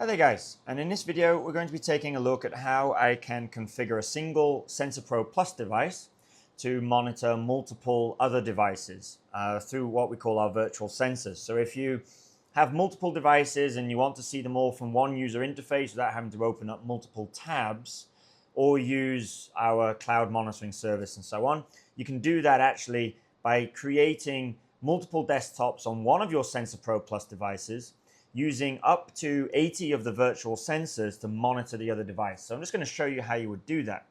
Hi there guys, and in this video we're going to be taking a look at how I can configure a single sensorProbe Plus device to monitor multiple other devices through what we call our virtual sensors. So if you have multiple devices and you want to see them all from one user interface without having to open up multiple tabs or use our cloud monitoring service and so on, you can do that actually by creating multiple desktops on one of your sensorProbe Plus devices using up to 80 of the virtual sensors to monitor the other device. So I'm just going to show you how you would do that.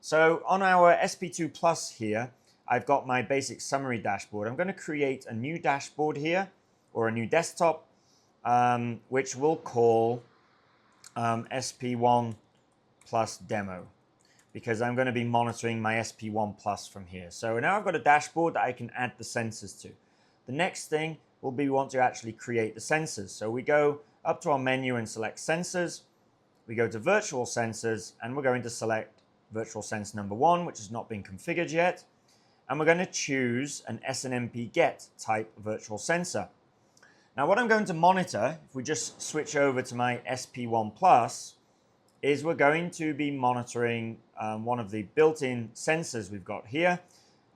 So on our SP2 Plus here, I've got my basic summary dashboard. I'm going to create a new dashboard here, or a new desktop, which we'll call SP1 Plus Demo, because I'm going to be monitoring my SP1 Plus from here. So now I've got a dashboard that I can add the sensors to. The next thing will be we want to actually create the sensors. So we go up to our menu and select sensors. We go to virtual sensors and we're going to select virtual sense number 1, which has not been configured yet. And we're going to choose an SNMP get type virtual sensor. Now what I'm going to monitor, if we just switch over to my SP1 Plus, is we're going to be monitoring one of the built-in sensors we've got here,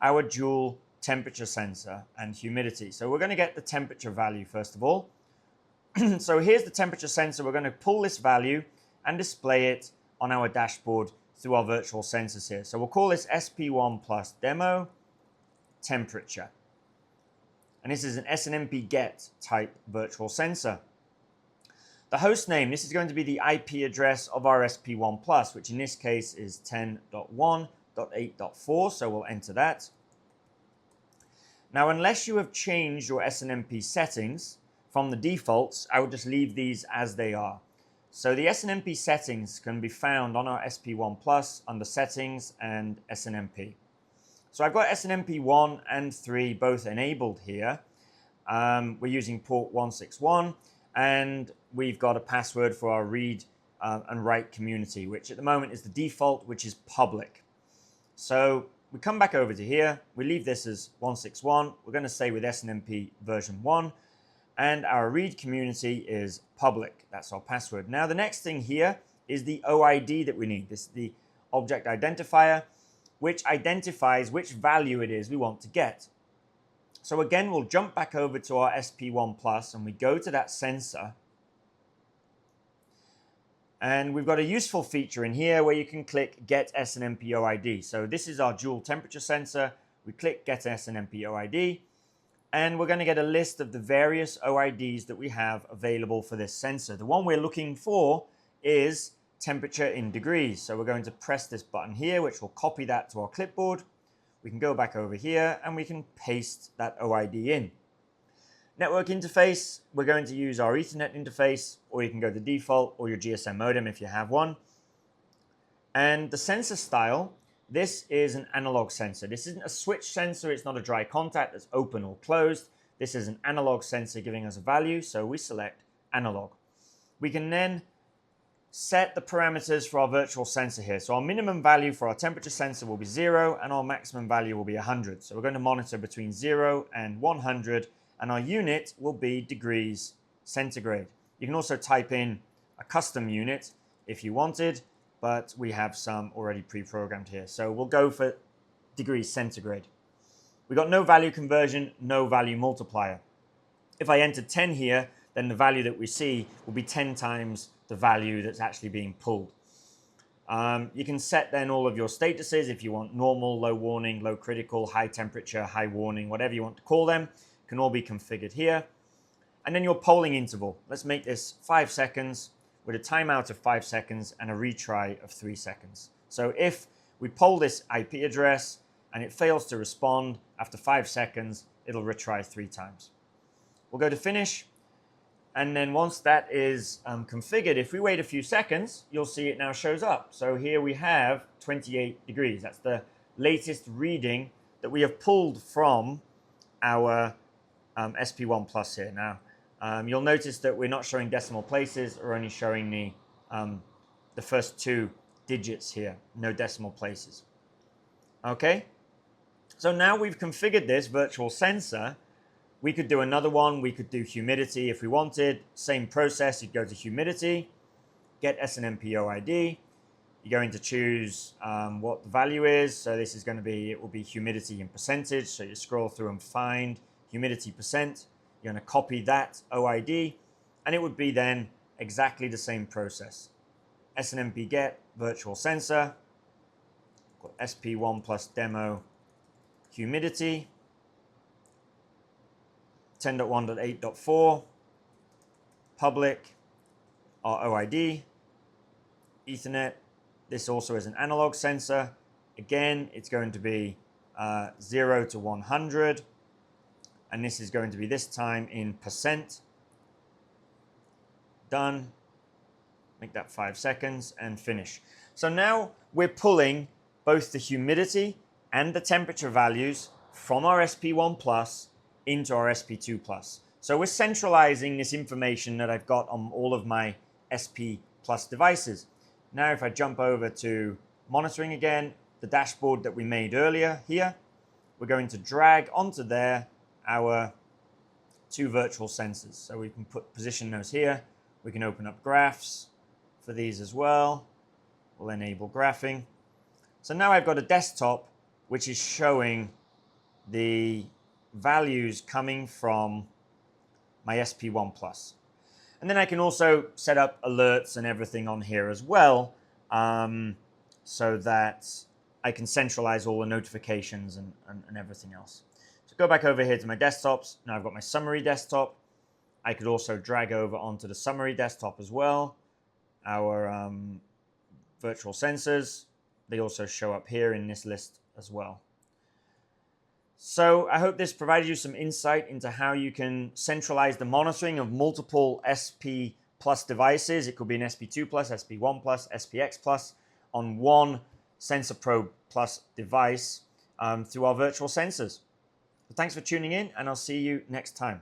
our dual temperature sensor and humidity. So we're going to get the temperature value first of all. So here's the temperature sensor. We're going to pull this value and display it on our dashboard through our virtual sensors here. So we'll call this SP1 Plus Demo Temperature. And this is an SNMP get type virtual sensor. The host name, this is going to be the IP address of our SP1 Plus, which in this case is 10.1.8.4. So we'll enter that. Now, unless you have changed your SNMP settings from the defaults, I will just leave these as they are. So the SNMP settings can be found on our SP1 Plus under Settings and SNMP. So I've got SNMP 1 and 3 both enabled here. We're using port 161, and we've got a password for our read and write community, which at the moment is the default, which is public. So we come back over to here, we leave this as 161, we're going to stay with SNMP version 1, and our read community is public. That's our password. Now the next thing here is the OID that we need. This is the object identifier, which identifies which value it is we want to get. So again, we'll jump back over to our SP1 Plus and we go to that sensor. And we've got a useful feature in here where you can click Get SNMP OID. So this is our dual temperature sensor. We click Get SNMP OID, and we're going to get a list of the various OIDs that we have available for this sensor. The one we're looking for is temperature in degrees. So we're going to press this button here, which will copy that to our clipboard. We can go back over here and we can paste that OID in. Network interface, we're going to use our Ethernet interface, or you can go to default or your GSM modem if you have one. And the sensor style, this is an analog sensor. This isn't a switch sensor, it's not a dry contact that's open or closed. This is an analog sensor giving us a value, so we select analog. We can then set the parameters for our virtual sensor here. So our minimum value for our temperature sensor will be 0 and our maximum value will be 100. So we're going to monitor between 0 and 100. And our unit will be degrees centigrade. You can also type in a custom unit if you wanted, but we have some already pre-programmed here. So we'll go for degrees centigrade. We got no value conversion, no value multiplier. If I enter 10 here, then the value that we see will be 10 times the value that's actually being pulled. You can set then all of your statuses if you want normal, low warning, low critical, high temperature, high warning, whatever you want to call them. Can all be configured here. And then your polling interval. Let's make this 5 seconds with a timeout of 5 seconds and a retry of 3 seconds. So if we poll this IP address and it fails to respond after 5 seconds, it'll retry 3 times. We'll go to finish. And then once that is configured, if we wait a few seconds, you'll see it now shows up. So here we have 28 degrees. That's the latest reading that we have pulled from our SP1 Plus here. Now, you'll notice that we're not showing decimal places, we're only showing the first 2 digits here, no decimal places. Okay, so now we've configured this virtual sensor We could do another one. We could do humidity if we wanted. Same process. You'd go to humidity, get SNMPO ID. You're going to choose what the value is. So this is going to be, it will be humidity in percentage. So you scroll through and find humidity percent. You're going to copy that OID, and it would be then exactly the same process. SNMP get virtual sensor, SP1 plus demo humidity, 10.1.8.4, public, our OID, Ethernet. This also is an analog sensor. Again, it's going to be 0 to 100. And this is going to be this time in percent. Done. Make that 5 seconds and finish. So now we're pulling both the humidity and the temperature values from our SP1 Plus into our SP2 Plus. So we're centralizing this information that I've got on all of my SP Plus devices. Now if I jump over to monitoring again, the dashboard that we made earlier here, we're going to drag onto there our 2 virtual sensors. So we can position those here. We can open up graphs for these as well. We'll enable graphing. So now I've got a desktop which is showing the values coming from my SP1 Plus. And then I can also set up alerts and everything on here as well, so that I can centralize all the notifications and everything else. So go back over here to my desktops. Now I've got my summary desktop. I could also drag over onto the summary desktop as well. Our virtual sensors, they also show up here in this list as well. So I hope this provided you some insight into how you can centralize the monitoring of multiple SP Plus devices. It could be an SP2 Plus, SP1 Plus, SPX Plus on one sensorProbe Plus device through our virtual sensors. But thanks for tuning in, and I'll see you next time.